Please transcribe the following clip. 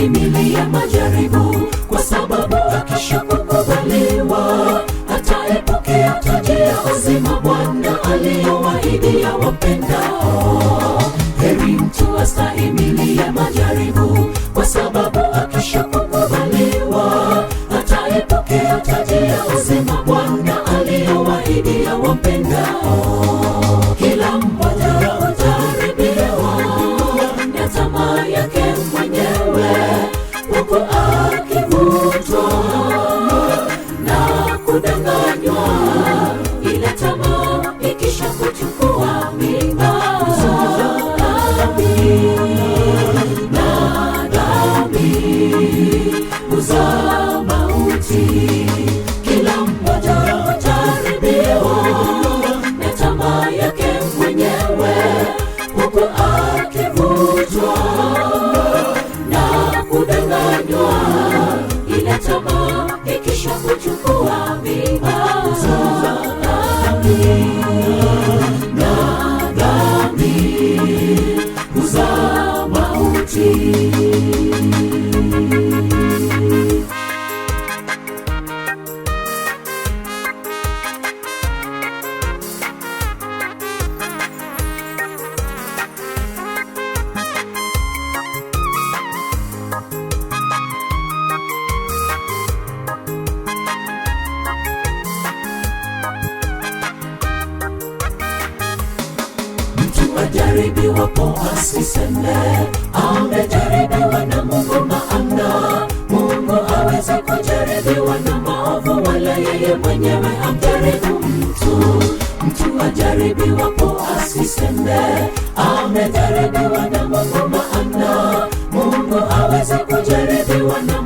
astahimili majaribu, kwa sababu akishakukubaliwa ataipokea taji ya uzima Bwana aliyowaahidi wapendao. Heri mtu astahimili majaribu, kwa sababu akishakukubaliwa ataipokea taji ya uzima Bwana aliyowaahidi wapendao. Kila mmoja hujaribiwa na tamaa yake mwenyewe, huku akivutwa na kudanganywa, ile tamaa ikisha kuchukua mimba na dhambi huzaa mauti. Kila mmoja hujaribiwa na tamaa yake mwenyewe, huku akivutwa na kudanganywa, ile tamaa ikisha kuchukua mimba na dhambi huzaa mauti. Ajaribiwapo asiseme amejaribiwa na Mungu, maana Mungu hawezi kujaribiwa na maovu, wala yeye mwenyewe hamjaribu mtu. Mtu ajaribiwapo asiseme amejaribiwa na Mungu, maana Mungu hawezi kujaribiwa na